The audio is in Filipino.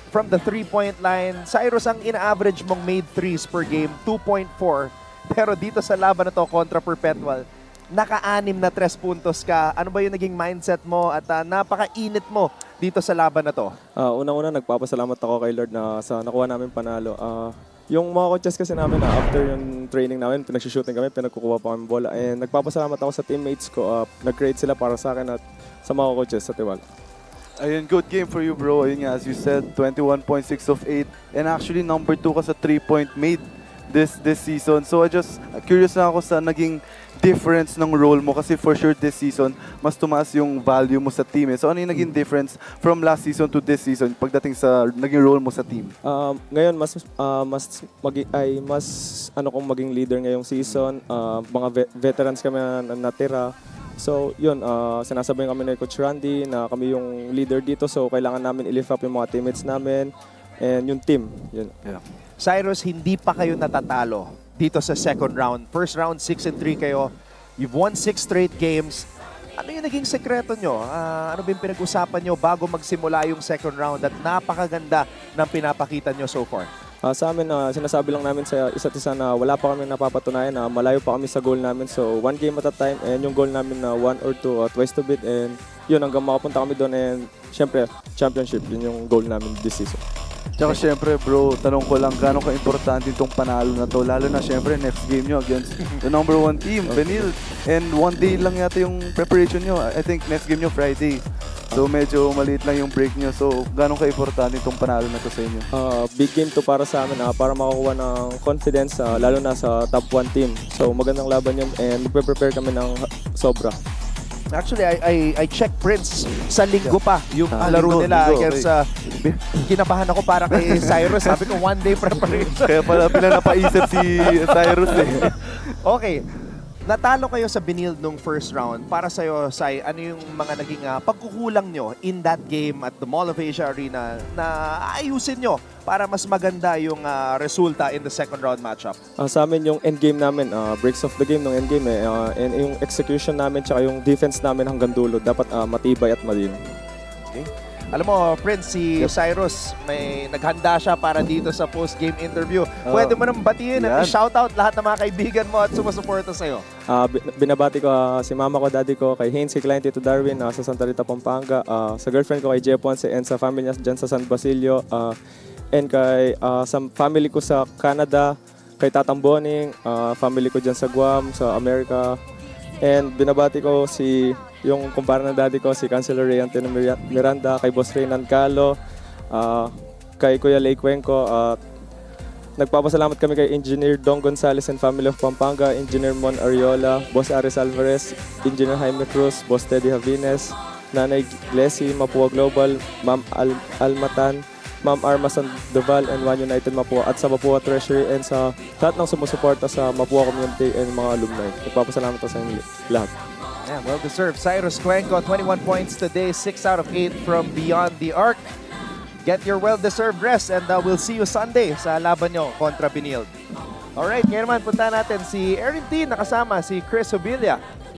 from the three-point line. Cyrus, ang ina-average mong made threes per game, 2.4. Pero dito sa laban na to kontra Perpetual, naka-anim na 3 puntos ka. Ano ba yung naging mindset mo at napaka-init mo dito sa laban na to? Unang-una, nagpapasalamat ako kay Lord na sa nakuha namin panalo. Yung mga coaches kasi namin, after yung training namin, pinag-shooting kami, pinagkukuha pa kami bola. And nagpapasalamat ako sa teammates ko. Nag-create sila para sa akin at sa mga coaches sa Tiwal. Ayun, good game for you, bro. Ayun nga, as you said, 21.6 of 8. And actually, number 2 ka sa 3-point made this season. So, curious na ako sa naging difference ng role mo kasi for sure this season, mas tumaas yung value mo sa team. So, ano yung naging difference from last season to this season pagdating sa naging role mo sa team? Ngayon, mas kong maging leader ngayong season. Mga veterans kami na natira. So, yun, sinasabihan kami ni Coach Randy na kami yung leader dito. So, kailangan namin i-lift up yung mga teammates namin and yung team. Yun. Yeah. Cyrus, hindi pa kayo natatalo dito sa second round. First round, 6-3 kayo. You've won 6 straight games. Ano yung naging sekreto nyo? Ano ba yung pinag-usapan nyo bago magsimula yung second round at napakaganda ng pinapakita nyo so far? Sa amin, sinasabi lang namin sa isa't isa na wala pa kami napapatunayan na malayo pa kami sa goal namin. So, 1 game at a time and yung goal namin na 1 or 2 twice to beat and yun hanggang makapunta kami doon and syempre, championship. Yun yung goal namin this season. Tsaka syempre bro, tanong ko lang gano'ng ka-importante itong panalo na to. Lalo na syempre next game nyo against the number 1 team, Benil. And 1 day lang yata yung preparation nyo. I think next game nyo Friday. So medyo maliit lang yung break nyo. So gano'ng ka-importante itong panalo na to sa inyo? Big game to para sa amin para makakuha ng confidence lalo na sa top 1 team. So magandang laban yun and prepare kami ng sobra. Actually, I checked Prince sa linggo pa yung laro nila against kinabahan ako para kay Cyrus. Sabi ko, 1 day preparation. Kaya pala napaisip si Cyrus eh. Okay. Natalo kayo sa Benil nung first round. Para sa'yo, Sai, ano yung mga naging pagkukulang nyo in that game at the Mall of Asia Arena na ayusin nyo para mas maganda yung resulta in the second round matchup? Sa amin yung endgame namin, breaks of the game ng endgame and yung execution namin tsaka yung defense namin hanggang dulo dapat matibay at malino. Okay. Alam mo, Prince, si Cyrus, may naghanda siya para dito sa post-game interview. Pwede mo nang batiin at i-shoutout lahat ng mga kaibigan mo at sumusuporta sa'yo. Binabati ko si mama ko, daddy ko, kay Haynes, kay Klein, Tito Darwin, sa Santa Rita, Pampanga, sa girlfriend ko kay Jay Ponce and sa family niya dyan sa San Basilio, and kay sa family ko sa Canada, kay Tatang Boning, family ko dyan sa Guam, sa America, and binabati ko yung kumpara ng daddy ko, si Councilor Ray Antino Miranda, kay Boss Reynan Calo, kay Kuya Lay Cuenco. Nagpapasalamat kami kay Engineer Dong Gonzales and family of Pampanga, Engineer Mon Ariola, Boss Aris Alvarez, Engineer Jaime Cruz, Boss Teddy Javines, Nanay Glessy, Mapua Global, Ma'am Almatan, Ma'am Arma Sandoval and One United Mapua at sa Mapua Treasury and sa lahat ng sumusuporta sa Mapua Community and mga alumni. Nagpapasalamat sa inyo lahat. Yeah, well-deserved. Cyrus Cuenco, 21 points today, 6 out of 8 from beyond the arc. Get your well-deserved rest and we'll see you Sunday sa laban nyo kontra Benilde. Alright, ngayon naman punta natin si Erin T. Nakasama si Chris Obilla.